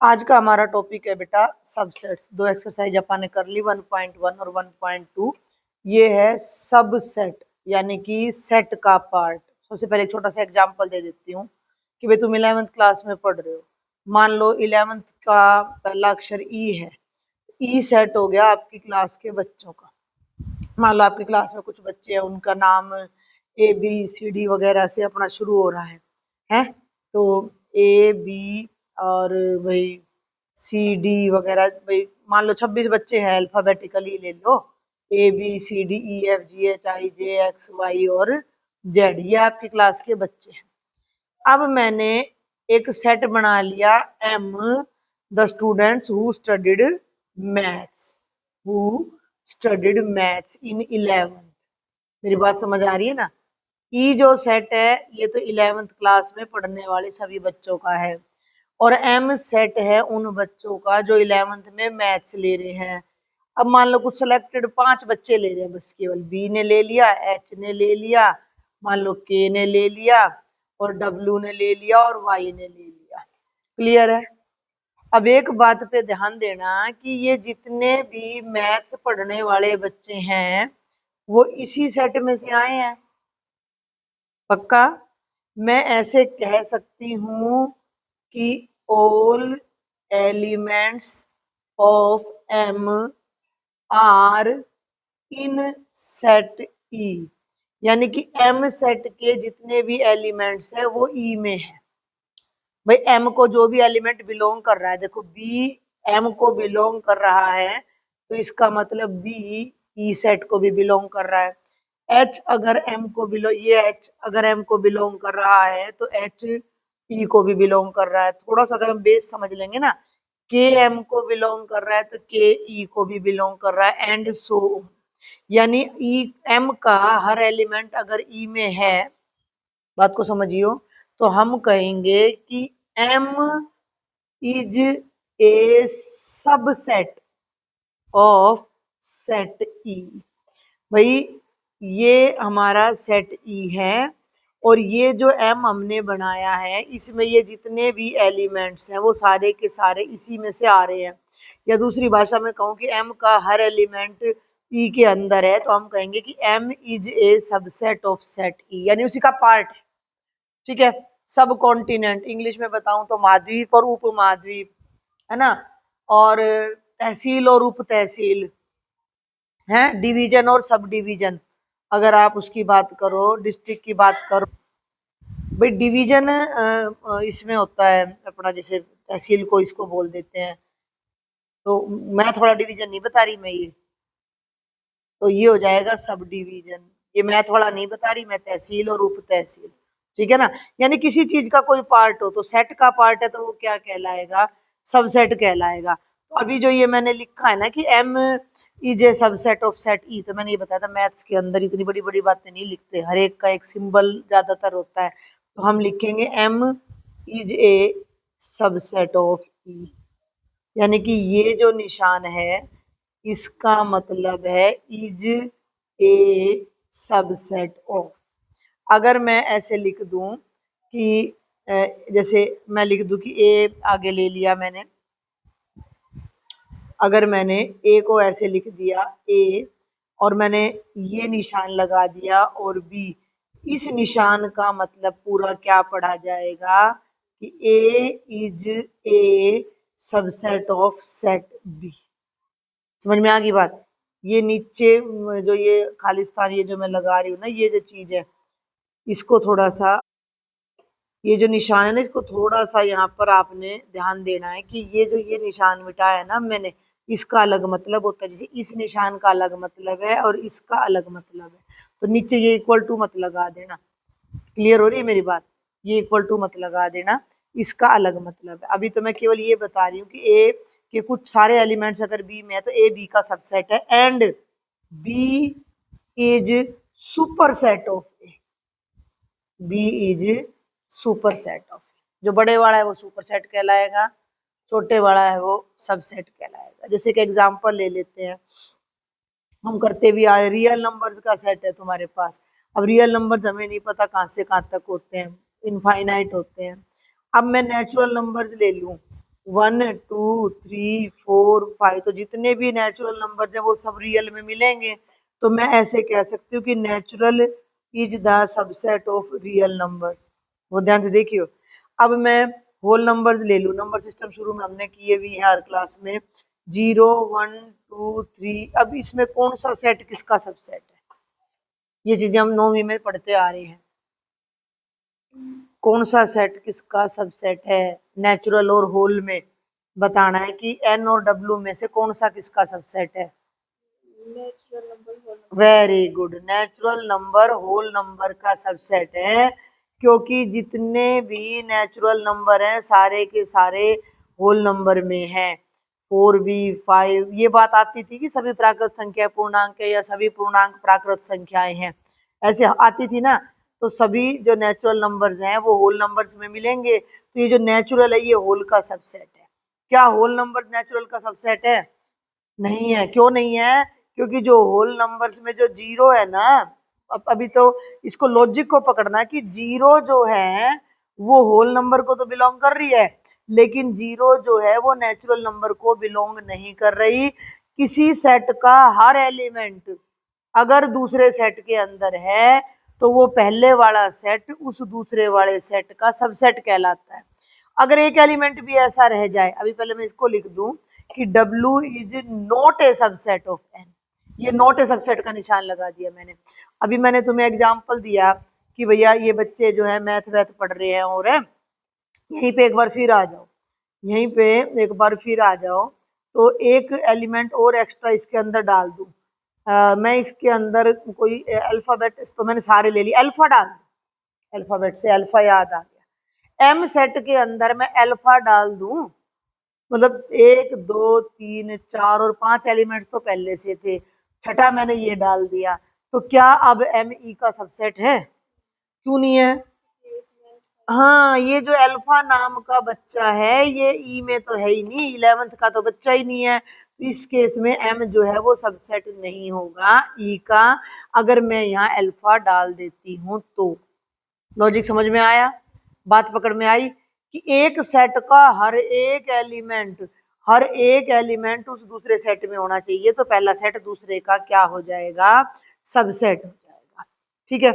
आज का हमारा टॉपिक है बेटा सबसेट्स। दो एक्सरसाइज अपन ने कर ली 1.1 और 1.2। ये है सबसेट यानी कि सेट का पार्ट। सबसे पहले एक छोटा सा एग्जांपल दे देती हूँ कि भाई तुम 11वीं क्लास में पढ़ रहे हो। मान लो 11वीं का पहला अक्षर ई है। ई सेट हो गया आपकी क्लास के बच्चों का। मान लो आपकी क्लास में कुछ बच्चे हैं, उनका नाम ABCD वगैरह से अपना शुरू हो रहा है तो AB और भाई CD वगैरह, भाई मान लो 26 बच्चे हैं, अल्फाबेटिकली ले लो ABCDEFGHIJXY और Z। ये आपकी क्लास के बच्चे हैं। अब मैंने एक सेट बना लिया M, the students who studied maths in 11th। मेरी बात समझ आ रही है ना। ई जो सेट है ये तो 11th क्लास में पढ़ने वाले सभी बच्चों का है, और एम सेट है उन बच्चों का जो 11th में मैथ्स ले रहे हैं। अब मान लो कुछ सिलेक्टेड 5 बच्चे ले रहे हैं बस, केवल बी ने ले लिया, एच ने ले लिया, मान लो के ने ले लिया, और डब्ल्यू ने ले लिया, और वाई ने ले लिया। क्लियर है। अब एक बात पे ध्यान देना कि ये जितने भी मैथ्स पढ़ने वाले बच्चे हैं वो इसी सेट में से आए हैं। पक्का। मैं ऐसे कह सकती हूँ कि all elements of M are in set E, यानी कि M सेट के जितने भी एलिमेंट्स है वो E में है। भाई M को जो भी एलिमेंट बिलोंग कर रहा है, देखो B M को बिलोंग कर रहा है तो इसका मतलब B E सेट को भी बिलोंग कर रहा है। H अगर M को बिलोंग कर रहा है तो H E को भी बिलोंग कर रहा है। थोड़ा सा अगर हम बेस समझ लेंगे ना, K M को बिलोंग कर रहा है तो K E को भी बिलोंग कर रहा है, एंड सो। यानी E M का हर एलिमेंट अगर E में है, बात को समझियो, तो हम कहेंगे कि M is a subset of set E। भाई ये हमारा सेट E है, और ये जो M हमने बनाया है इसमें ये जितने भी एलिमेंट्स हैं वो सारे के सारे इसी में से आ रहे हैं। या दूसरी भाषा में कहूँ कि M का हर एलिमेंट E के अंदर है, तो हम कहेंगे कि M is a subset of set E, यानी उसी का पार्ट है। ठीक है। सब कॉन्टिनेंट इंग्लिश में बताऊं तो महाद्वीप और उपमहाद्वीप, है ना, और तहसील और उप तहसील है, डिवीजन और सब डिवीजन। अगर आप उसकी बात करो, डिस्ट्रिक्ट की बात करो, भाई डिवीजन इसमें होता है अपना, जैसे तहसील को इसको बोल देते हैं। तो मैं थोड़ा डिवीजन नहीं बता रही मैं ये, तो ये हो जाएगा सब डिवीजन। ये मैं थोड़ा नहीं बता रही, मैं तहसील और उप तहसील। ठीक है ना। यानी किसी चीज का कोई पार्ट हो तो सेट का पार्ट है तो वो क्या कहलाएगा, सबसेट कहलाएगा। तो अभी जो ये मैंने लिखा है ना कि M is a subset of set E, तो मैंने ये बताया था मैथ्स के अंदर इतनी बड़ी बड़ी बातें नहीं लिखते, हर एक का एक सिंबल ज्यादातर होता है। तो हम लिखेंगे M is a subset of E, यानी कि ये जो निशान है इसका मतलब है इज ए सबसेट ऑफ। अगर मैं ऐसे लिख दूं कि जैसे मैं लिख दूं कि ए आगे ले लिया मैंने, अगर मैंने ए को ऐसे लिख दिया ए, और मैंने ये निशान लगा दिया और बी, इस निशान का मतलब पूरा क्या पढ़ा जाएगा कि A is A subset of set B. समझ में आ गई बात। ये नीचे जो ये खालिस्तान ये जो मैं लगा रही हूँ ना, ये जो चीज है इसको थोड़ा सा, ये जो निशान है ना इसको थोड़ा सा यहाँ पर आपने ध्यान देना है कि ये जो ये निशान मिटाया है ना मैंने, इसका अलग मतलब होता है। जैसे इस निशान का अलग मतलब है और इसका अलग मतलब है, तो नीचे ये इक्वल टू मत लगा देना। क्लियर हो रही है मेरी बात। ये इक्वल टू मत लगा देना, इसका अलग मतलब है। अभी तो मैं केवल ये बता रही हूँ कि ए के कुछ सारे एलिमेंट्स अगर बी में है तो ए बी का सबसेट है, and B is super set of A. B is super set of, जो बड़े वाला है वो सुपर सेट कहलाएगा, छोटे वाला है वो सबसेट कहलाएगा। जैसे कि एग्जांपल ले लेते हैं, हम करते भी आ रहे, रियल नंबर्स का सेट है तुम्हारे पास। अब रियल नंबर्स हमें नहीं पता कहाँ से कहाँ तक होते हैं, इनफाइनाइट होते हैं। अब मैं नेचुरल नंबर्स ले लूं, 1 2 3 4 5, तो जितने भी नेचुरल नंबर है वो सब रियल में मिलेंगे। तो मैं ऐसे कह सकती हूँ कि natural is the subset of real numbers. वो ध्यान से देखियो। अब मैं होल नंबर्स ले लूँ, नंबर सिस्टम शुरू में हमने किए भी है हर क्लास में, 0 1 2 3। अब इसमें कौन सा सेट किसका सबसेट है, ये चीजें हम 9वीं में पढ़ते आ रहे हैं। कौन सा सेट किसका सबसेट है, नेचुरल और होल में बताना है कि एन और डब्ल्यू में से कौन सा किसका सबसेट है। Very good, natural number whole number का सबसेट है, क्योंकि जितने भी नेचुरल नंबर हैं सारे के सारे होल नंबर में हैं। 4 भी 5, ये बात आती थी कि सभी प्राकृत संख्या पूर्णांक है या सभी पूर्णांक प्राकृत संख्याएं हैं, ऐसे आती थी ना। तो सभी जो नेचुरल नंबर्स हैं वो होल नंबर्स में मिलेंगे। तो ये जो नेचुरल है ये होल का सबसेट है। क्या होल नंबर्स नेचुरल का सबसेट है? नहीं है। क्यों नहीं है? क्योंकि जो होल नंबर्स में जो जीरो है ना, अभी तो इसको लॉजिक को पकड़ना कि जीरो जो है वो होल नंबर को तो बिलोंग कर रही है, लेकिन जीरो जो है वो नेचुरल नंबर को बिलोंग नहीं कर रही। किसी सेट का हर एलिमेंट अगर दूसरे सेट के अंदर है तो वो पहले वाला सेट उस दूसरे वाले सेट का सबसेट कहलाता है। अगर एक एलिमेंट भी ऐसा रह जाए, अभी पहले मैं इसको लिख दूं कि W is not a subset of N, ये नॉट ए सबसेट का निशान लगा दिया मैंने। अभी मैंने तुम्हें एग्जांपल दिया कि भैया ये बच्चे जो है मैथ वैथ पढ़ रहे हैं, और यहीं पे एक बार फिर आ जाओ, यहीं पे एक बार फिर आ जाओ, तो एक एलिमेंट और एक्स्ट्रा इसके अंदर डाल दूं। मैं इसके अंदर कोई अल्फाबेट, तो मैंने सारे ले लिए, अल्फा डाल दूं, अल्फाबेट से अल्फा याद आ गया। एम सेट के अंदर मैं अल्फा डाल दूं, मतलब 1 2 3 4 और 5 एलिमेंट्स तो पहले से थे, छठा मैंने ये डाल दिया। तो क्या अब एम ई का सबसेट है? क्यों नहीं है? हाँ, ये जो अल्फा नाम का बच्चा है ये ई में तो है ही नहीं, 11th का तो बच्चा ही नहीं है, तो इस केस में एम जो है वो सबसेट नहीं होगा ई का, अगर मैं यहाँ अल्फा डाल देती हूँ तो। लॉजिक समझ में आया? बात पकड़ में आई कि एक सेट का हर एक एलिमेंट उस दूसरे सेट में होना चाहिए, तो पहला सेट दूसरे का क्या हो जाएगा? सबसेट हो जाएगा। ठीक है,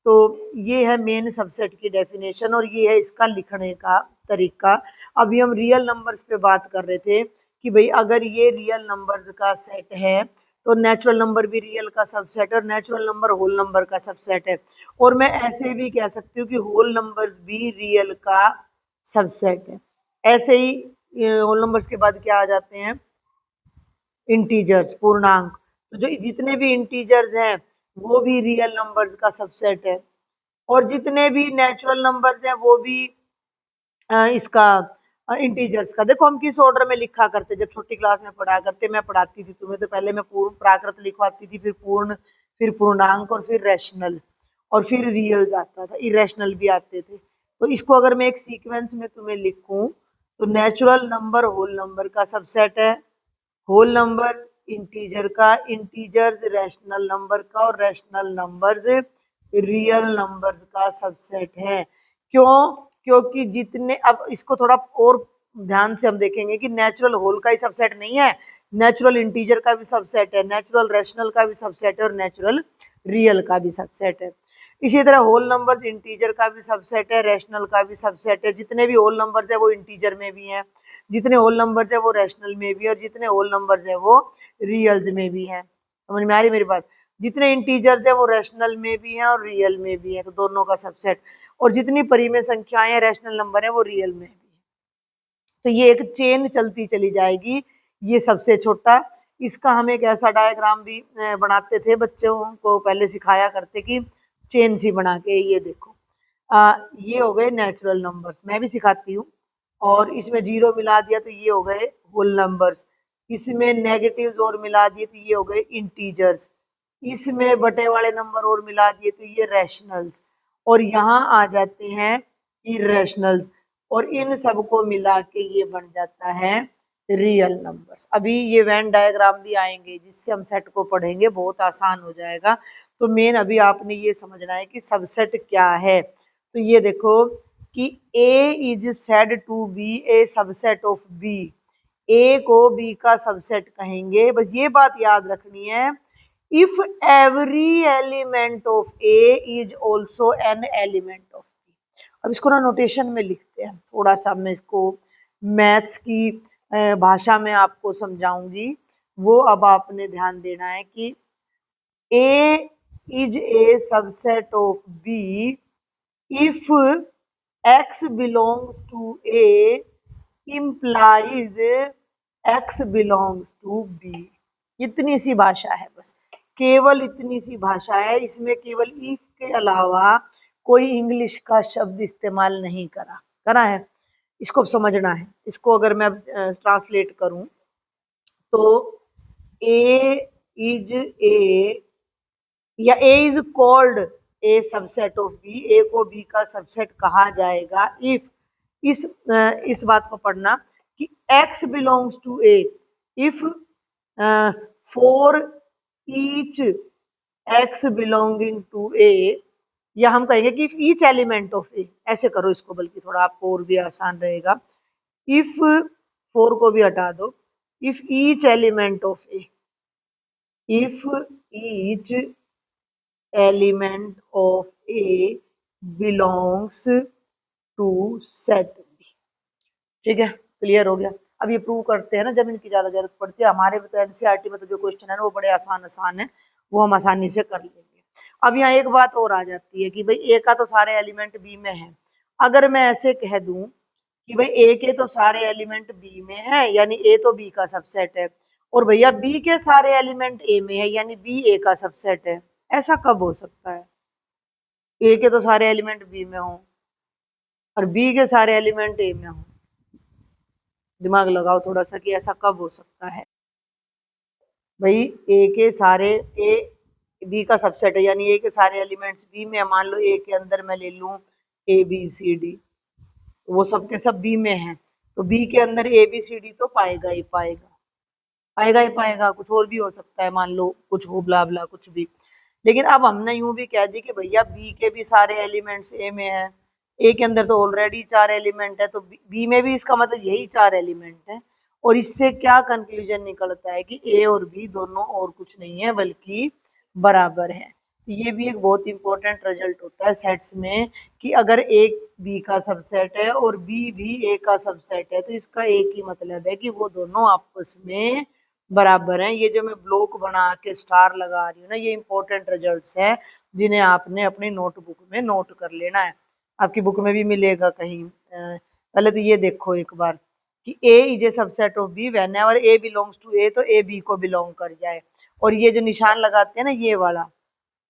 तो ये है मेन सबसेट की डेफिनेशन और ये है इसका लिखने का तरीका। अभी हम रियल नंबर्स पे बात कर रहे थे कि भाई अगर ये रियल नंबर्स का सेट है तो नेचुरल नंबर भी रियल का सबसेट है और नेचुरल नंबर होल नंबर का सबसेट है। और मैं ऐसे भी कह सकती हूँ कि होल नंबर्स भी रियल का सबसेट है। ऐसे ही होल नंबर्स के बाद क्या आ जाते हैं? इंटीजर्स, पूर्णांक। तो जो जितने भी इंटीजर्स हैं वो भी रियल नंबर्स का सबसेट है, और जितने भी नेचुरल नंबर्स हैं वो भी इसका इंटीजर्स का। देखो हम किस ऑर्डर में लिखा करते, जब छोटी क्लास में पढ़ा करते, मैं पढ़ाती थी तुम्हें, तो पहले मैं पूर्ण प्राकृत लिखवाती थी, फिर पूर्ण, फिर पूर्णांक, और फिर रैशनल, और फिर रियल जाता था, इरेशनल भी आते थे। तो इसको अगर मैं एक सीक्वेंस में तुम्हें लिखूं तो नेचुरल नंबर होल नंबर का सबसेट है, होल नंबर्स इंटीजर का, इंटीजर्स रैशनल नंबर का, और रैशनल नंबर्स रियल नंबर्स का सबसेट है। क्यों? क्योंकि जितने, अब इसको थोड़ा और ध्यान से हम देखेंगे कि नेचुरल होल का ही सबसेट नहीं है, नेचुरल इंटीजर का भी सबसेट है, नेचुरल रैशनल का भी सबसेट है, और नेचुरल रियल का भी सबसेट है। इसी तरह होल नंबर्स इंटीजर का भी सबसेट है, रैशनल का भी सबसेट है। जितने भी होल नंबर्स है वो इंटीजर में भी हैं, जितने होल नंबर्स है वो रैशनल में भी है, और जितने होल नंबर्स है वो रियल्स में भी है। समझ में आ रही मेरी बात? जितने इंटीजर्स है वो रैशनल में भी है और रियल में भी है, तो दोनों का सबसेट। और जितनी परिमेय संख्याएं हैं, रैशनल नंबर है, वो रियल में भी है। तो ये एक चेन चलती चली जाएगी। ये सबसे छोटा, इसका हम एक ऐसा डायग्राम भी बनाते थे, बच्चों को पहले सिखाया करते कि चेन सी बना के, ये देखो ये हो गए नेचुरल नंबर्स, मैं भी सिखाती हूँ। और इसमें जीरो मिला दिया तो ये हो गए होल नंबर्स, इसमें नेगेटिव्स और मिला दिए तो ये हो गए इंटीजर्स, इसमें बटे वाले नंबर और मिला दिए तो ये रैशनल्स, और यहाँ आ जाते हैं इरेशनल्स, और इन सबको मिला के ये बन जाता है रियल नंबर्स। अभी ये वेन डायग्राम भी आएंगे जिससे हम सेट को पढ़ेंगे, बहुत आसान हो जाएगा। तो मेन अभी आपने ये समझना है कि सबसेट क्या है। तो ये देखो कि A is said to be a subset of B, A को बी का सबसेट कहेंगे। बस ये बात याद रखनी है, if every element of A is also an element of B. अब इसको ना नोटेशन में लिखते हैं, थोड़ा सा मैं इसको मैथ्स की भाषा में आपको समझाऊंगी, वो अब आपने ध्यान देना है कि A is A subset of B if x belongs to A implies x belongs to B। इतनी सी भाषा है, बस केवल इतनी सी भाषा है, इसमें केवल if के अलावा कोई इंग्लिश का शब्द इस्तेमाल नहीं करा है। इसको समझना है। इसको अगर मैं ट्रांसलेट करूं तो A इज ए या A is called a subset of B, A को बी का सबसेट कहा जाएगा इफ, इस बात को पढ़ना कि x belongs to A, if for each x belonging to A, या हम कहेंगे कि if each element of A, ऐसे करो इसको, बल्कि थोड़ा आपको और भी आसान रहेगा। इफ फोर को भी हटा दो, if each element of A, if each element of A belongs to set B। ठीक है, क्लियर हो गया। अब ये प्रूव करते हैं ना जब इनकी ज्यादा जरूरत पड़ती है। हमारे तो एनसीईआरटी में तो जो क्वेश्चन है ना वो बड़े आसान है, वो हम आसानी से कर लेंगे। अब यहाँ एक बात और आ जाती है कि भाई ए का तो सारे एलिमेंट बी में है। अगर मैं ऐसे कह दूं कि भाई ए के तो सारे एलिमेंट बी में है, यानी ए तो बी का सबसेट है, और भैया बी के सारे एलिमेंट ए में है, यानी बी ए का सबसेट है, ऐसा कब हो सकता है? ए के तो सारे एलिमेंट बी में हो और बी के सारे एलिमेंट ए में हो। दिमाग लगाओ थोड़ा सा कि ऐसा कब हो सकता है। भाई ए के सारे, ए बी का सबसेट है, यानी ए के सारे एलिमेंट्स बी में। मान लो ए के अंदर मैं ले लूं ए बी सी डी, वो सब के सब बी में है, तो बी के अंदर ए बी सी डी तो पाएगा ही पाएगा, पाएगा ही पाएगा। कुछ और भी हो सकता है, मान लो कुछ हो, ब्ला ब्ला कुछ भी। लेकिन अब हमने यूं भी कह दी कि भैया बी के भी सारे एलिमेंट्स ए में है, ए के अंदर तो ऑलरेडी 4 एलिमेंट है, तो बी में भी इसका मतलब यही 4 एलिमेंट है। और इससे क्या कंक्लूजन निकलता है कि ए और बी दोनों और कुछ नहीं है बल्कि बराबर है। तो ये भी एक बहुत इंपॉर्टेंट रिजल्ट होता है सेट्स में कि अगर एक बी का सबसेट है और बी भी ए का सबसेट है, तो इसका एक ही मतलब है कि वो दोनों आपस में बराबर हैं। ये जो मैं ब्लॉक बना के स्टार लगा रही हूँ ना, ये इंपॉर्टेंट रिजल्ट्स हैं जिन्हें आपने अपनी नोटबुक में नोट कर लेना है। आपकी बुक में भी मिलेगा कहीं। पहले तो ये देखो एक बार कि A is A subset of B whenever a belongs to A, तो ए बी को बिलोंग कर जाए। और ये जो निशान लगाते हैं ना ये वाला,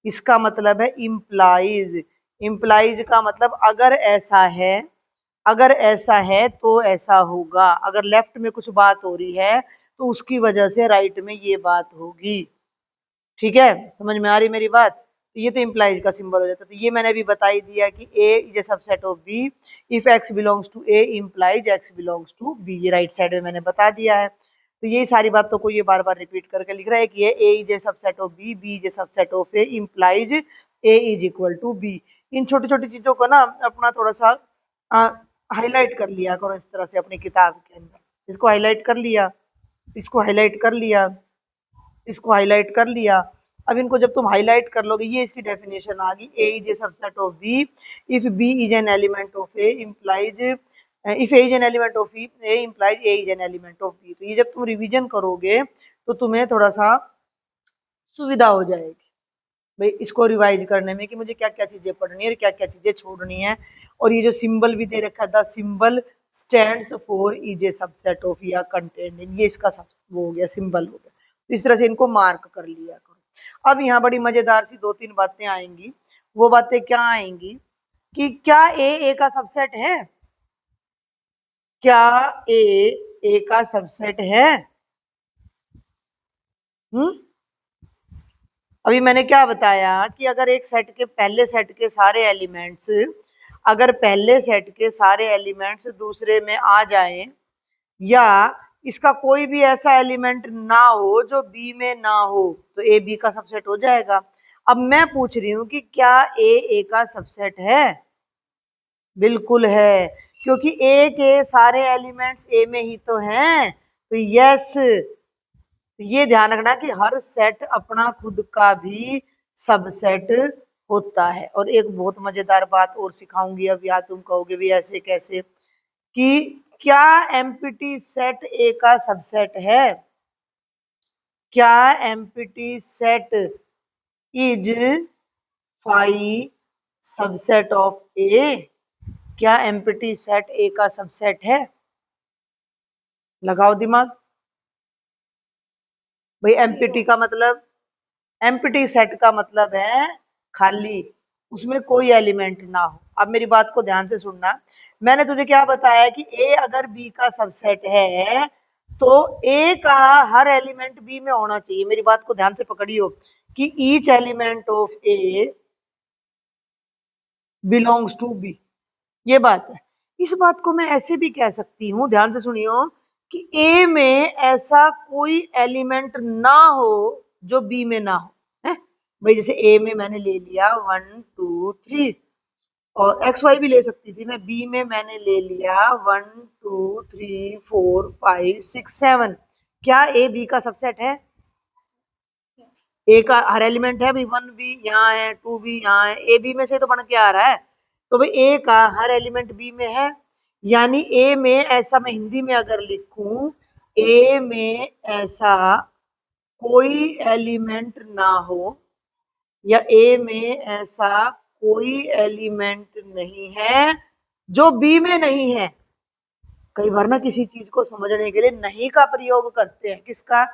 इसका मतलब है इम्प्लाइज। इम्प्लाइज का मतलब अगर ऐसा है, अगर ऐसा है तो ऐसा होगा। अगर लेफ्ट में कुछ बात हो रही है तो उसकी वजह से राइट में ये बात होगी। ठीक है, समझ में आ रही मेरी बात? तो ये तो इम्प्लाइज का सिंबल हो जाता है। तो ये मैंने अभी बता ही दिया कि A is A subset of B if x belongs to A implies x belongs to B. ये राइट साइड में मैंने बता दिया है। तो ये सारी बातों को ये बार बार रिपीट करके लिख रहा है कि A is A subset of B is A subset of A implies A is equal to B. इन छोटी छोटी चीजों को ना अपना थोड़ा सा हाईलाइट कर लिया करो इस तरह से अपनी किताब के अंदर। इसको हाईलाइट कर लिया, इसको हाईलाइट कर लिया, इसको हाईलाइट कर लिया। अब इनको जब तुम हाईलाइट कर लोगे, ये इसकी डेफिनेशन आ गई, A is A subset of B if B is an element of A implies, if A is an element of B A implies A is an element of B. तो ये जब तुम रिवीजन करोगे तो तुम्हें थोड़ा सा सुविधा हो जाएगी भाई इसको रिवाइज करने में कि मुझे क्या क्या चीजें पढ़नी है और क्या क्या चीजें छोड़नी है। और ये जो सिंबल भी दे रखा है, the symbol stands for is a subset of या कंटेंट इन, ये इसका सब वो हो गया, सिंबल हो गया। तो इस तरह से इनको मार्क कर लिया करो। अब यहाँ बड़ी मजेदार सी 2-3 बातें आएंगी। वो बातें क्या आएंगी कि क्या ए का सबसेट है? क्या ए का सबसेट है? अभी मैंने क्या बताया कि अगर एक सेट के पहले सेट के सारे एलिमेंट्स, अगर पहले सेट के सारे एलिमेंट्स दूसरे में आ जाएं, या इसका कोई भी ऐसा एलिमेंट ना हो जो बी में ना हो, तो ए बी का सबसेट हो जाएगा। अब मैं पूछ रही हूँ कि क्या ए का सबसेट है? बिल्कुल है, क्योंकि ए के सारे एलिमेंट्स ए में ही तो हैं। तो यस, ये ध्यान रखना कि हर सेट अपना खुद का भी सबसेट होता है। और एक बहुत मजेदार बात और सिखाऊंगी अब, या तुम कहोगे भी ऐसे कैसे, कि क्या एम्प्टी सेट ए का सबसेट है? क्या empty set is phi subset of A? क्या एम्प्टी सेट ए का सबसेट है? लगाओ दिमाग भाई। एम्प्टी का मतलब, एम्प्टी सेट का मतलब है खाली, उसमें कोई एलिमेंट ना हो। अब मेरी बात को ध्यान से सुनना। मैंने तुझे क्या बताया कि ए अगर बी का सबसेट है तो ए का हर एलिमेंट बी में होना चाहिए। मेरी बात को ध्यान से पकड़ियो कि each element of A belongs to B, ये बात है। इस बात को मैं ऐसे भी कह सकती हूँ, ध्यान से सुनियो, कि ए में ऐसा कोई एलिमेंट ना हो जो बी में ना हो, है भाई। जैसे ए में मैंने ले लिया 1 2 3, और एक्स वाई भी ले सकती थी मैं। बी में मैंने ले लिया 1 2 3 4 5 6 7। क्या ए बी का सबसेट है? ए का हर एलिमेंट है भाई, 1 भी यहाँ है, 2 भी यहाँ है, ए बी में से तो बन के आ रहा है। तो भाई ए का हर एलिमेंट बी में है, यानी ए में ऐसा, मैं हिंदी में अगर लिखूं, ए में ऐसा कोई एलिमेंट ना हो, या ए में ऐसा कोई एलिमेंट नहीं है जो बी में नहीं है। कई बार ना किसी चीज को समझने के लिए नहीं का प्रयोग करते हैं। किसका?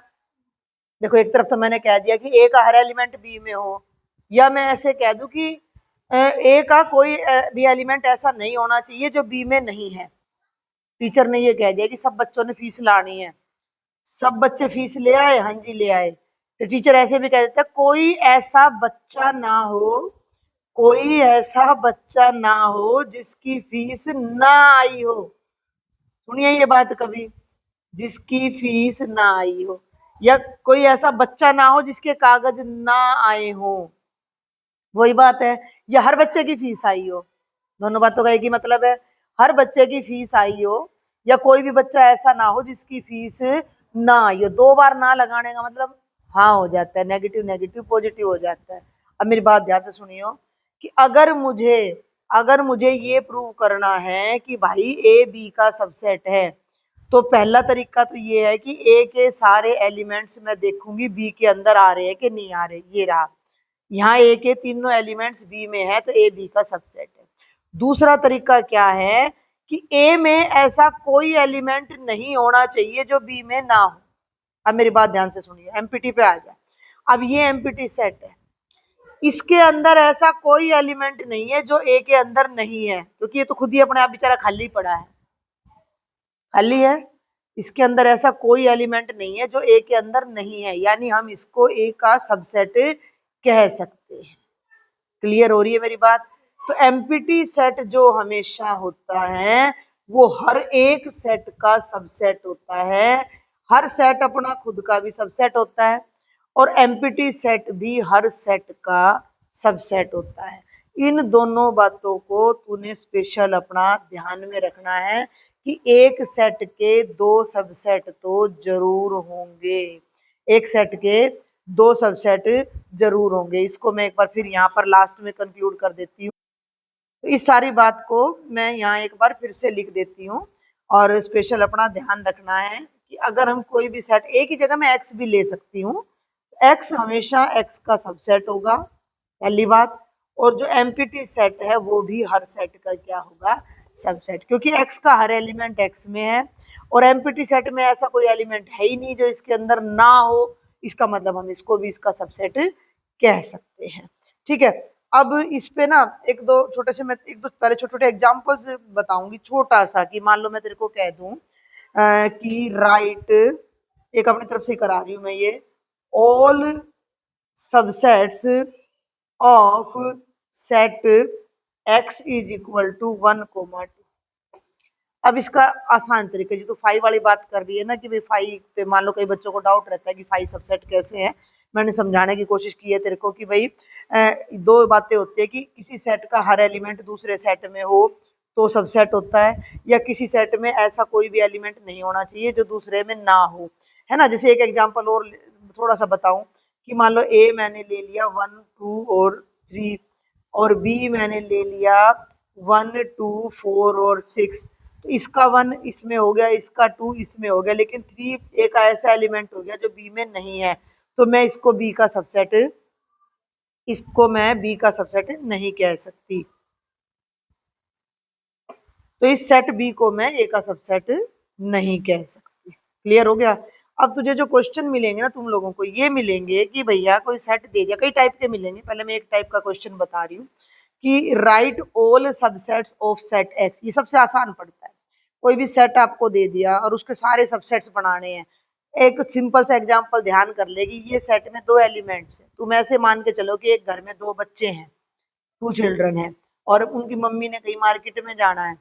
देखो, एक तरफ तो मैंने कह दिया कि ए का हर एलिमेंट बी में हो, या मैं ऐसे कह दूं कि ए का कोई भी एलिमेंट ऐसा नहीं होना चाहिए जो बी में नहीं है। टीचर ने ये कह दिया कि सब बच्चों ने फीस लानी है, सब बच्चे फीस ले आए, हाँ जी ले आए। तो टीचर ऐसे भी कह देता है कोई ऐसा बच्चा ना हो, कोई ऐसा बच्चा ना हो जिसकी फीस ना आई हो। सुनिए ये बात कभी, जिसकी फीस ना आई हो, या कोई ऐसा बच्चा ना हो जिसके कागज ना आए हो। वही बात है, या हर बच्चे की फीस आई हो। दोनों बातों का एक ही मतलब है, हर बच्चे की फीस आई हो, या कोई भी बच्चा ऐसा ना हो जिसकी फीस ना आई हो। दो बार ना लगाने का मतलब हाँ हो जाता है, नेगेटिव नेगेटिव पॉजिटिव हो जाता है। अब मेरी बात ध्यान से सुनियो, कि अगर मुझे ये प्रूव करना है कि भाई ए बी का सबसेट है, तो पहला तरीका तो ये है कि ए के सारे एलिमेंट्स मैं देखूंगी बी के अंदर आ रहे हैं कि नहीं आ रहे। ये रहा, यहाँ ए के तीनों एलिमेंट्स बी में है, तो ए बी का सबसेट है। दूसरा तरीका क्या है कि ए में ऐसा कोई एलिमेंट नहीं होना चाहिए जो बी में ना हो। अब मेरी बात ध्यान से सुनिए, एमपीटी पे आ जाए। अब ये एमपीटी सेट है, इसके अंदर ऐसा कोई एलिमेंट नहीं है जो ए के अंदर नहीं है, क्योंकि ये तो खुद ही अपने आप बेचारा खाली पड़ा है, खाली है। इसके अंदर ऐसा कोई एलिमेंट नहीं है जो ए के अंदर नहीं है, यानी हम इसको ए का सबसेट कह सकते हैं। क्लियर हो रही है मेरी बात? तो एम्प्टी सेट जो हमेशा होता है वो हर एक सेट का सबसेट होता है। हर सेट अपना खुद का भी सबसेट होता है, और एम्प्टी सेट भी हर सेट का सबसेट होता है। इन दोनों बातों को तूने स्पेशल अपना ध्यान में रखना है कि एक सेट के दो सबसेट तो जरूर होंगे, एक सेट के दो सबसेट जरूर होंगे। इसको मैं एक बार फिर यहाँ पर लास्ट में कंक्लूड कर देती हूँ। तो इस सारी बात को मैं यहाँ एक बार फिर से लिख देती हूँ, और स्पेशल अपना ध्यान रखना है कि अगर हम कोई भी सेट, एक ही जगह मैं एक्स भी ले सकती हूँ, एक्स हमेशा एक्स का सबसेट होगा, पहली बात। और जो एम्प्टी सेट है वो भी हर सेट का क्या होगा? सबसेट, क्योंकि एक्स का हर एलिमेंट एक्स में है, और एम्प्टी सेट में ऐसा कोई एलिमेंट है ही नहीं जो इसके अंदर ना हो। इसका मतलब हम इसको भी इसका सबसेट कह सकते हैं। ठीक है, अब इस पे ना एक दो छोटे से, मैं एक दो पहले छोटे छोटे एग्जांपल्स बताऊंगी, छोटा सा, कि मान लो मैं तेरे को कह दूं कि राइट, एक अपनी तरफ से करा रही हूं मैं ये, all subsets of set X is equal to 1, 2। अब इसका आसान तरीका, जो तो फाई वाली बात कर रही है ना, कि भाई फाई पे मान लो कई बच्चों को डाउट रहता है कि फाई सबसेट कैसे है। मैंने समझाने की कोशिश की है तेरे को कि भाई दो बातें होती है कि किसी सेट का हर एलिमेंट दूसरे सेट में हो, तो सबसेट होता है, या किसी सेट में ऐसा कोई भी एलिमेंट नहीं होना चाहिए जो दूसरे में ना हो, है ना। जैसे एक एग्जांपल और थोड़ा सा बताऊं कि मान लो ए मैंने ले लिया 1 2 और 3, और बी मैंने ले लिया 1 2 4 और 6, तो इसका 1 इसमें हो गया, इसका 2 इसमें हो गया, लेकिन 3 एक ऐसा एलिमेंट हो गया जो बी में नहीं है, तो मैं इसको मैं बी का सबसेट नहीं कह सकती। तो इस सेट बी को मैं ए का सबसेट नहीं कह सकती। क्लियर हो गया। अब तुझे जो क्वेश्चन मिलेंगे ना तुम लोगों को, ये मिलेंगे कि भैया कोई सेट दे दिया, कई टाइप के मिलेंगे, पहले मैं एक टाइप का क्वेश्चन बता रही हूँ कि right all subsets of set x. ये सबसे आसान पड़ता है। कोई भी सेट आपको दे दिया और उसके सारे सबसेट्स बनाने हैं। एक सिंपल सा एग्जांपल ध्यान कर ले कि ये सेट में 2 एलिमेंट्स हैं। तुम ऐसे मान के चलो कि एक घर में 2 बच्चे हैं, 2 चिल्ड्रन हैं, और उनकी मम्मी ने कहीं मार्केट में जाना है।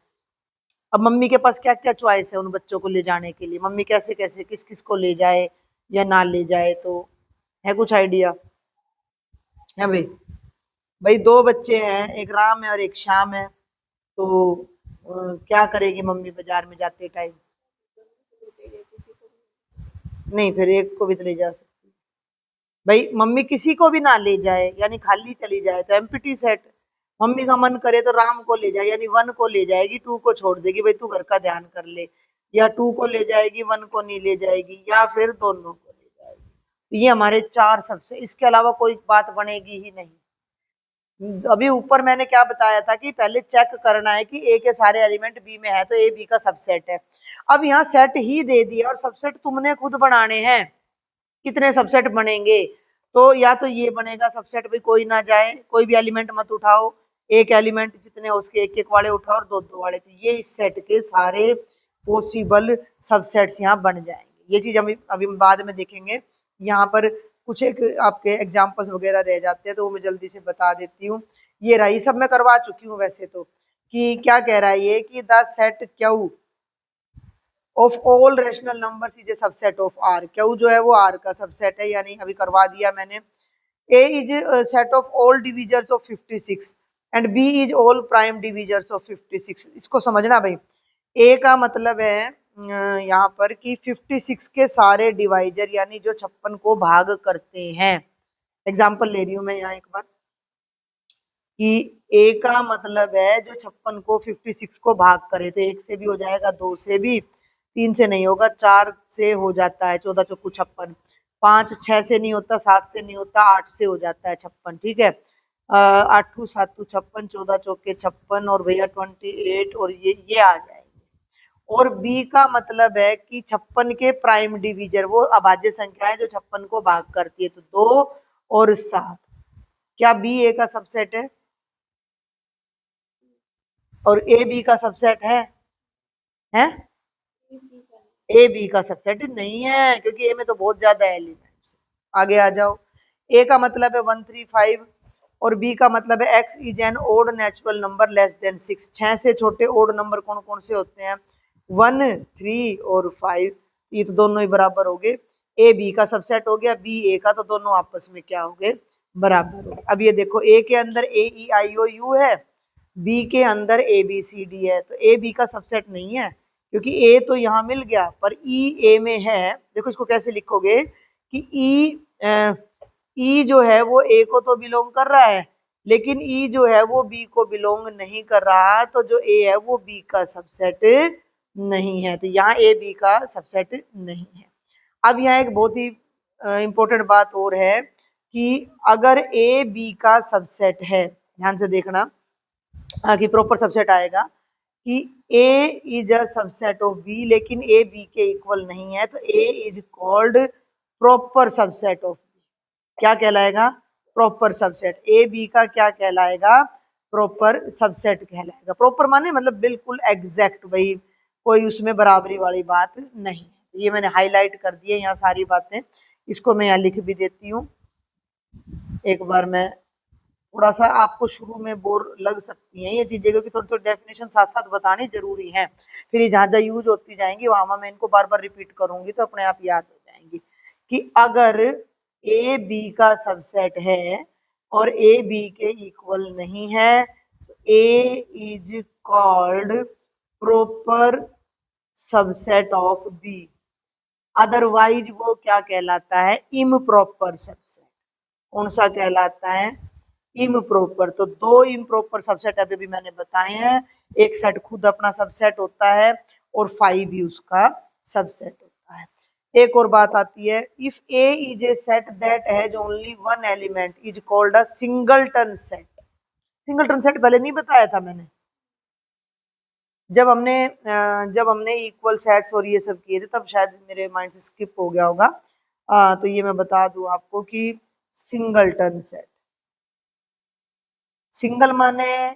अब मम्मी के पास क्या क्या चॉइस है उन बच्चों को ले जाने के लिए, मम्मी कैसे कैसे किस किस को ले जाए या ना ले जाए, तो है कुछ आइडिया है भाई? भाई 2 बच्चे हैं, एक राम है और एक श्याम है, तो क्या करेगी मम्मी बाजार में जाते टाइम? नहीं, फिर एक को भी तो ले जा सकती। भाई मम्मी किसी को भी ना ले जाए यानी खाली चली जाए तो एम्प्टी सेट। मम्मी का मन करे तो राम को ले जाए यानी 1 को ले जाएगी, 2 को छोड़ देगी, भाई तू घर का ध्यान कर ले, या 2 को ले जाएगी 1 को नहीं ले जाएगी, या फिर दोनों को ले जाएगी। तो ये हमारे 4 सबसे, इसके अलावा कोई बात बनेगी ही नहीं। अभी ऊपर मैंने क्या बताया था कि पहले चेक करना है कि ए के सारे एलिमेंट बी में है तो ए बी का सबसेट है। अब यहाँ सेट ही दे दिया और सबसेट तुमने खुद बनाने हैं। कितने सबसेट बनेंगे? तो या तो ये बनेगा सबसेट, भाई कोई ना जाए, कोई भी एलिमेंट मत उठाओ, एक एलिमेंट जितने हो उसके एक एक वाले उठाओ और 2 2 वाले, तो ये इस सेट के सारे पॉसिबल सबसेट्स यहाँ बन जाएंगे। ये चीज हम अभी बाद में देखेंगे। यहाँ पर कुछ एक आपके एग्जाम्पल्स वगैरह रह जाते हैं तो वो मैं जल्दी से बता देती हूँ। ये रहा, ये सब मैं करवा चुकी हूँ वैसे तो, कि क्या कह रहा है ये कि the set Q of all rational numbers is A subset of R. Q जो है वो आर का सबसेट है, यानी अभी करवा दिया मैंने। A is set of all divisors of 56 and B is all prime divisors of 56। इसको समझना भाई। ए का मतलब है यहाँ पर कि 56 के सारे डिवाइजर यानी जो 56 को भाग करते हैं। एग्जाम्पल ले रही हूँ मैं यहाँ एक बार कि ए का मतलब है जो 56 को 56 को भाग करे, तो 1 से भी हो जाएगा, 2 से भी, 3 से नहीं होगा, 4 से हो जाता है 14 चौकू 56, 5 6 से नहीं होता, 7 से नहीं होता, 8 से हो जाता है 56। ठीक है, 8 7 56, 14 चौके 56 और भैया 28 और ये आ जाएंगे। और बी का मतलब है कि 56 के प्राइम डिवीजर वो अभाज्य संख्या है जो 56 को भाग करती है, तो 2 और 7। क्या बी ए का सबसेट है? और ए बी का सबसेट है? ए बी का सबसेट नहीं है, क्योंकि ए में तो बहुत ज्यादा एलिमेंट्स। आगे आ जाओ। ए का मतलब है 135 और बी का मतलब है X is an odd natural number less than 6। 6 से छोटे ओड नंबर कौन कौन से होते हैं? 1 3 और 5। ये तो दोनों ही बराबर हो गए। ए बी का सबसेट हो गया, बी ए का, तो दोनों आपस में क्या हो गए? बराबर हो गए। अब ये देखो, ए के अंदर ए ई आई ओ यू है, बी के अंदर ए बी सी डी है, तो ए बी का सबसेट नहीं है, क्योंकि ए तो यहाँ मिल गया पर ई ए में है। देखो इसको कैसे लिखोगे कि ई जो है वो ए को तो बिलोंग कर रहा है, लेकिन ई जो है वो बी को बिलोंग नहीं कर रहा, तो जो ए है वो बी का सबसेट नहीं है, तो यहाँ ए बी का सबसेट नहीं है। अब यहाँ एक बहुत ही इंपॉर्टेंट बात और है कि अगर ए बी का सबसेट है, ध्यान से देखना कि प्रॉपर सबसेट आएगा कि A is a subset of B, लेकिन ए बी के इक्वल नहीं है, तो A is called proper subset of B. क्या कहलाएगा? Proper subset. ए बी का क्या कहलाएगा? प्रॉपर सबसेट कहलाएगा। प्रॉपर माने मतलब बिल्कुल एग्जैक्ट, भाई कोई उसमें बराबरी वाली बात नहीं। ये मैंने हाईलाइट कर दिए यहाँ सारी बातें, इसको मैं यहाँ लिख भी देती हूँ। एक बार मैं थोड़ा सा आपको शुरू में बोर लग सकती हैं ये चीजें, क्योंकि थोड़ी थोड़ी डेफिनेशन साथ साथ बतानी जरूरी है, फिर ये जहां जहां यूज होती जाएंगी वहां मैं इनको बार बार रिपीट करूंगी तो अपने आप याद हो जाएंगी। कि अगर ए बी का सबसेट है और ए बी के इक्वल नहीं है, तो A is called proper subset of B, otherwise वो क्या कहलाता है, इम्प्रॉपर सबसेट। कौन सा कहलाता है, इम्प्रॉपर। तो दो इम्प्रॉपर सबसेट अभी भी मैंने बताए हैं, एक सेट खुद अपना सबसेट होता है और 5 भी उसका सबसेट होता है। एक और बात आती है, if A is A set that has only one element is called a singleton set. Singleton set पहले नहीं बताया था मैंने, जब हमने इक्वल सेट्स और ये सब किए थे, तब शायद मेरे माइंड से स्किप हो गया होगा। तो ये मैं बता दूं आपको कि सिंगलटन सेट, सिंगल माने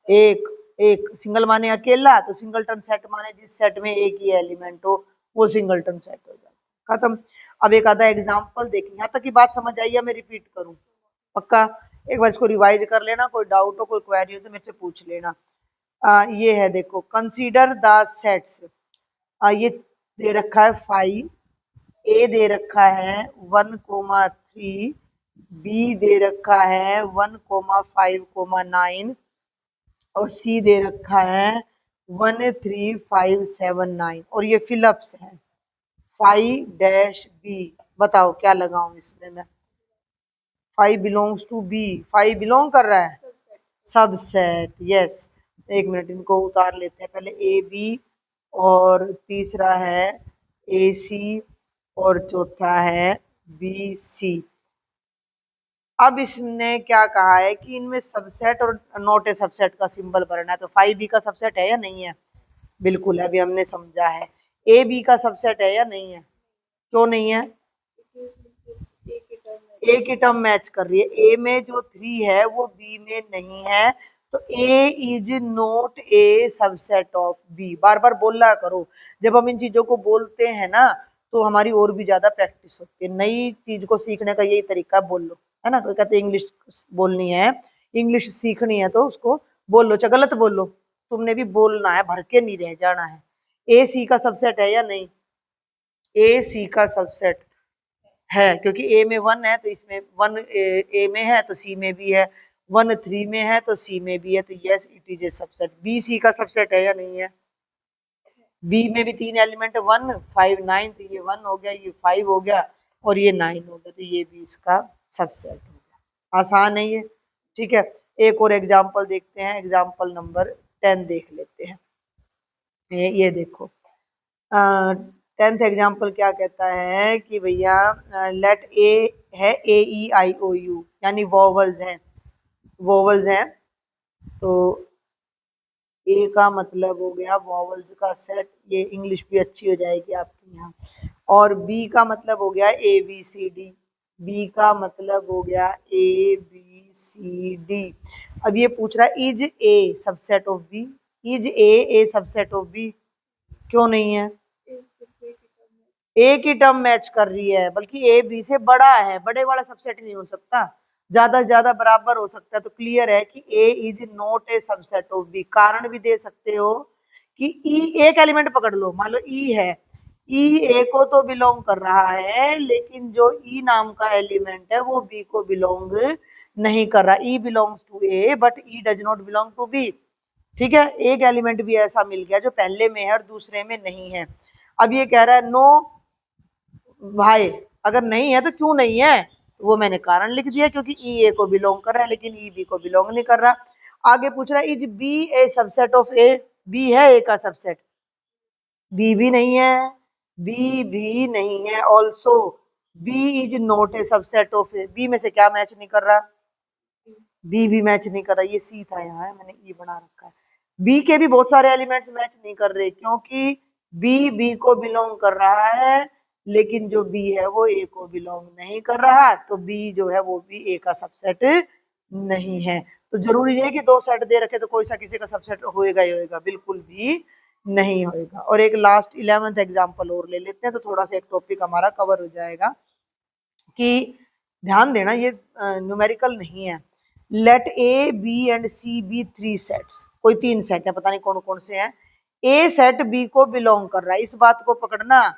एक, एक सिंगल माने अकेला, तो सिंगलटन सेट माने जिस सेट में एक ही एलिमेंट हो, वो सिंगलटन सेट हो जाता। खत्म। अब एक आधा एग्जांपल देखेंगे, यहाँ तक की बात समझ आई है, मैं रिपीट करूं पक्का? एक बार इसको रिवाइज कर लेना, कोई डाउट हो कोई क्वेरी हो तो मेरे से पूछ लेना। ये है देखो, कंसीडर द सेट्स, ये दे रखा है 5, ए दे रखा है 1,3, बी दे रखा है 1,5,9 और सी दे रखा है 1,3,5,7,9 और ये फिलअप्स है 5-बी। बताओ क्या लगाऊं इसमें मैं, 5 बिलोंग्स टू बी, 5 बिलोंग कर रहा है सबसेट, यस। एक मिनट इनको उतार लेते हैं पहले, ए बी और तीसरा है ए सी और चौथा है बी सी। अब इसने क्या कहा है कि इनमें सबसेट और नॉट ए सबसेट का सिंबल भरना है, तो 5 बी का सबसेट है या नहीं है? बिल्कुल है, अभी हमने समझा है। ए बी का सबसेट है या नहीं है? क्यों नहीं है? ए की टर्म मैच कर रही है, ए में जो 3 है वो बी में नहीं है, तो A is not a subset of B. बार बार बोला करो, जब हम इन चीजों को बोलते हैं ना तो हमारी और भी ज्यादा प्रैक्टिस होती है। नई चीज को सीखने का यही तरीका, बोल लो, है ना। कोई कहते इंग्लिश बोलनी है, इंग्लिश सीखनी है तो उसको बोल लो, चाहे गलत बोल लो, तुमने भी बोलना है, भर के नहीं रह जाना है। ए सी का सबसेट है या नहीं? ए सी का सबसेट है, क्योंकि ए में 1 है तो इसमें 1 ए में है तो सी में भी है, 1 3 में है तो सी में भी है, तो yes it is A subset. B C का सबसेट है या नहीं है? बी में भी 3 एलिमेंट है, 1 5 9, तो ये 1 हो गया, ये 5 हो गया और ये 9 हो गया, तो ये भी इसका सबसेट हो गया। आसान है ये, ठीक है। एक और एग्जाम्पल देखते हैं, एग्जाम्पल नंबर 10 देख लेते हैं। ये देखो, 10th एग्जाम्पल क्या कहता है कि भैया लेट ए है, ए ई आई ओ यू यानी वोवल्स हैं, वोवल्स हैं, तो ए का मतलब हो गया वोवल्स का सेट, ये इंग्लिश भी अच्छी हो जाएगी आपकी यहाँ। और बी का मतलब हो गया A B C D, B का मतलब हो गया ए बी सी डी। अब ये पूछ रहा है is A subset of B, is A subset of B? क्यों नहीं है? ए की टर्म मैच कर रही है, बल्कि ए बी से बड़ा है, बड़े वाला सबसेट नहीं हो सकता, ज्यादा से ज्यादा बराबर हो सकता है। तो क्लियर है कि A is not a subset of B. कारण भी दे सकते हो कि ई, एक एलिमेंट पकड़ लो, मान लो ई है, ई ए को तो बिलोंग कर रहा है, लेकिन जो ई नाम का एलिमेंट है वो बी को बिलोंग नहीं कर रहा। E belongs to A but e does not belong to B, ठीक है। एक एलिमेंट भी ऐसा मिल गया जो पहले में है और दूसरे में नहीं है। अब ये कह रहा है नो भाई, अगर नहीं है तो क्यों नहीं है, तो वो मैंने कारण लिख दिया, क्योंकि ई ए को बिलोंग कर रहा है लेकिन ई बी को बिलोंग नहीं कर रहा। आगे पूछ रहा है is B a subset of A, B है ए का सबसेट? बी भी नहीं है, बी भी नहीं है, also B is not a subset of A. B में से क्या मैच नहीं कर रहा? बी भी मैच नहीं कर रहा, ये सी था, यहाँ मैंने ई बना रखा है। बी के भी बहुत सारे एलिमेंट्स मैच नहीं कर रहे, क्योंकि बी को बिलोंग कर रहा है, लेकिन जो बी है वो ए को बिलोंग नहीं कर रहा, तो बी जो है वो भी ए का सबसेट नहीं है। तो जरूरी नहीं है कि दो सेट दे रखे तो कोई सा किसी का सबसेट होएगा ही होएगा, बिल्कुल भी नहीं होएगा। और एक लास्ट 11th एग्जाम्पल और ले लेते हैं, तो थोड़ा सा एक टॉपिक हमारा कवर हो जाएगा। कि ध्यान देना, ये न्यूमेरिकल नहीं है। Let A B and C be 3 sets, कोई 3 सेट है, पता नहीं कौन कौन से हैं। ए सेट बी को बिलोंग कर रहा है, इस बात को पकड़ना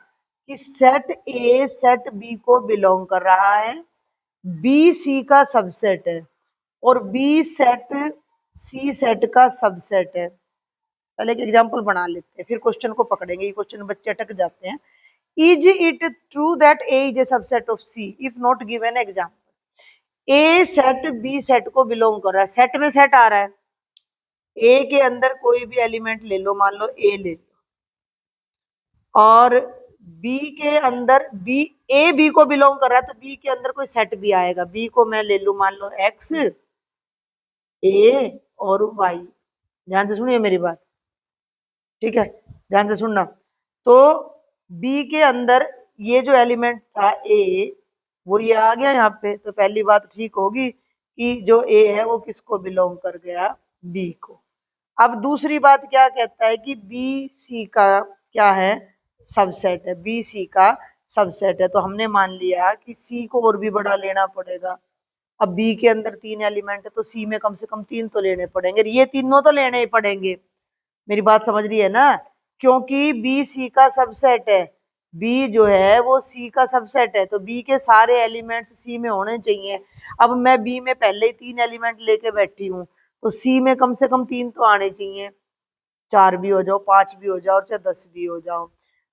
कि सेट ए सेट बी को बिलोंग कर रहा है, बी सी का सबसेट है और बी सेट सी सेट का सबसेट है। पहले एक एग्जांपल बना लेते हैं, फिर क्वेश्चन को पकड़ेंगे। ये क्वेश्चन बच्चे अटक जाते हैं। Is it true that A is A subset of C if not given example. A set B set को बिलोंग कर रहा है। सेट में सेट आ रहा है, ए के अंदर कोई भी एलिमेंट ले लो, मान लो ए ले लो, और बी के अंदर बी, ए बी को बिलोंग कर रहा है तो बी के अंदर कोई सेट भी आएगा। बी को मैं ले लू मान लो एक्स, ए और वाई। ध्यान से सुनिए मेरी बात, ठीक है, ध्यान से सुनना। तो बी के अंदर ये जो एलिमेंट था ए, वो ये आ गया यहाँ पे, तो पहली बात ठीक होगी कि जो ए है वो किसको बिलोंग कर गया, बी को। अब दूसरी बात क्या कहता है कि बी सी का क्या है, सबसेट है। बी सी का सबसेट है, तो हमने मान लिया कि सी को और भी बड़ा लेना पड़ेगा। अब बी के अंदर 3 एलिमेंट है तो सी में कम से कम 3 तो लेने पड़ेंगे, ये तीनों तो लेने ही पड़ेंगे। मेरी बात समझ रही है ना, क्योंकि बी सी का सबसेट है। बी जो है वो सी का सबसेट है, तो बी के सारे एलिमेंट्स सी में होने चाहिए। अब मैं बी में पहले ही 3 एलिमेंट लेके बैठी हूँ, तो सी में कम से कम 3 तो आने चाहिए। 4 भी हो जाओ, 5 भी हो जाओ, और चाहे 10 भी हो जाओ।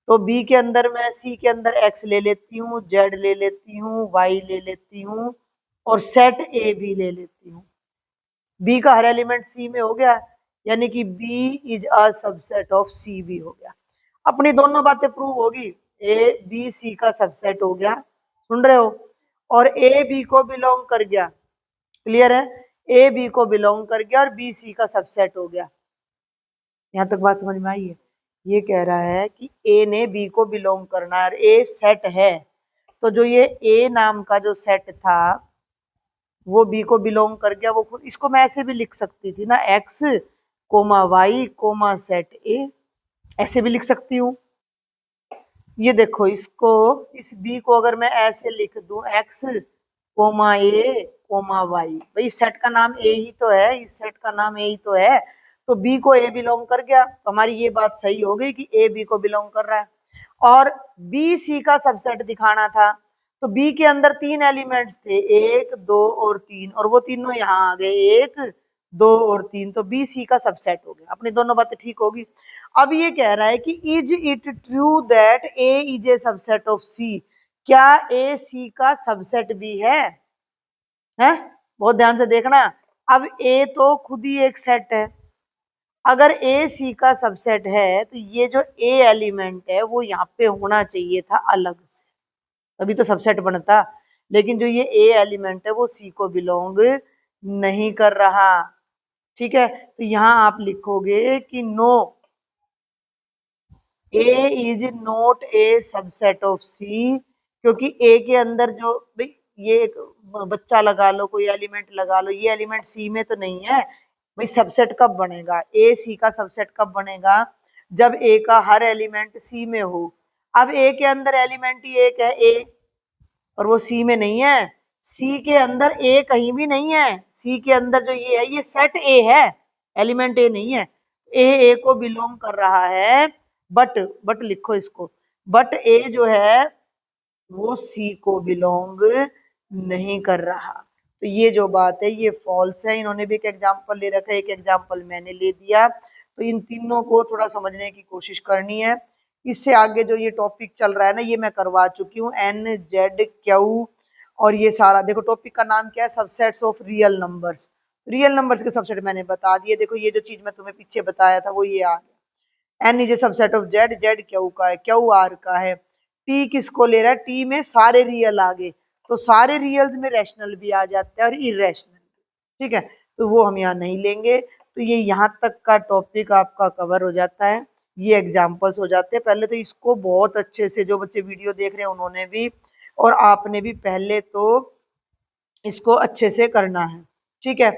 तो बी के अंदर मैं सी के अंदर एक्स ले लेती हूँ, जेड ले लेती हूँ, वाई ले लेती हूँ, और सेट ए भी ले लेती हूँ। बी का हर एलिमेंट सी में हो गया, यानी कि B is a subset of C भी हो गया। अपनी दोनों बातें प्रूव होगी। ए बी सी का सबसेट हो गया, सुन रहे हो, और ए बी को बिलोंग कर गया। क्लियर है, ए बी को बिलोंग कर गया और बी सी का सबसेट हो गया। यहां तक बात समझ में आई है। ये कह रहा है कि ए ने बी को बिलोंग करना है और ए सेट है, तो जो ये ए नाम का जो सेट था वो बी को बिलोंग कर गया। वो खुद, इसको मैं ऐसे भी लिख सकती थी ना, X comma Y comma set A, ऐसे भी लिख सकती हूँ। ये देखो, इसको, इस बी को अगर मैं ऐसे लिख दूं, एक्स कोमा ए कोमा वाई, भाई सेट का नाम ए ही तो है, इस सेट का नाम ए ही तो है, तो बी को ए बिलोंग कर गया। तो हमारी ये बात सही हो गई कि ए बी को बिलोंग कर रहा है। और बी सी का सबसेट दिखाना था, तो बी के अंदर 3 एलिमेंट्स थे, 1 2 और 3, और वो तीनों यहाँ आ गए, 1 2 और 3, तो बी सी का सबसेट हो गया। अपनी दोनों बातें ठीक होगी। अब ये कह रहा है कि is it true that A is A subset of C. क्या ए सी का सबसेट भी है? बहुत ध्यान से देखना। अब ए तो खुद ही एक सेट है, अगर ए सी का सबसेट है तो ये जो ए एलिमेंट है वो यहाँ पे होना चाहिए था अलग से, तभी तो सबसेट बनता। लेकिन जो ये ए एलिमेंट है वो सी को बिलोंग नहीं कर रहा, ठीक है। तो यहाँ आप लिखोगे कि no, A is not a subset of C, क्योंकि ए के अंदर जो, भाई ये एक बच्चा लगा लो, कोई एलिमेंट लगा लो, ये एलिमेंट सी में तो नहीं है। भाई सबसेट कब बनेगा, ए सी का सबसेट कब बनेगा, जब ए का हर एलिमेंट सी में हो। अब ए के अंदर एलिमेंट ही एक है, ए, और वो सी में नहीं है। सी के अंदर ए कहीं भी नहीं है, सी के अंदर जो ये है ये सेट ए है, एलिमेंट ए नहीं है। ए को बिलोंग कर रहा है, बट लिखो इसको, बट ए जो है वो सी को बिलोंग नहीं कर रहा। तो ये जो बात है ये फॉल्स है। इन्होंने भी एक एग्जांपल ले रखा है, एक एग्जांपल मैंने ले दिया, तो इन तीनों को थोड़ा समझने की कोशिश करनी है। इससे आगे जो ये टॉपिक चल रहा है ना, ये मैं करवा चुकी हूँ, एन जेड क्यू, और ये सारा देखो टॉपिक का नाम क्या है, subsets of real numbers. Real numbers के सबसेट मैंने बता दिए। देखो ये जो चीज मैं तुम्हें पीछे बताया था वो ये आ गया। N is A subset of Z, Z Q का है, क्यू आर का है। टी किसको ले रहा है, टी में सारे रियल आ गए, तो सारे रियल्स में रैशनल भी आ जाते हैं और इरेशनल, ठीक है, तो वो हम यहाँ नहीं लेंगे। तो ये यहाँ तक का टॉपिक आपका कवर हो जाता है, ये एग्जाम्पल्स हो जाते हैं। पहले तो इसको बहुत अच्छे से, जो बच्चे वीडियो देख रहे हैं उन्होंने भी और आपने भी पहले तो इसको अच्छे से करना है, ठीक है।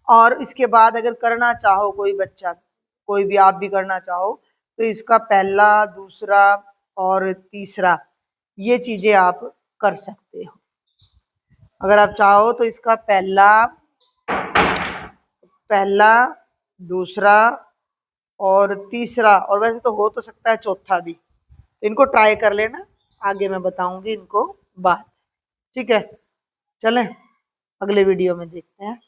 और इसके बाद अगर करना चाहो कोई बच्चा, कोई भी आप भी करना चाहो, तो इसका पहला दूसरा और तीसरा ये चीजें आप कर सकते हो। अगर आप चाहो तो इसका पहला दूसरा और तीसरा, और वैसे तो हो तो सकता है चौथा भी, तो इनको ट्राई कर लेना, आगे मैं बताऊंगी इनको बात, ठीक है। चलें अगले वीडियो में देखते हैं।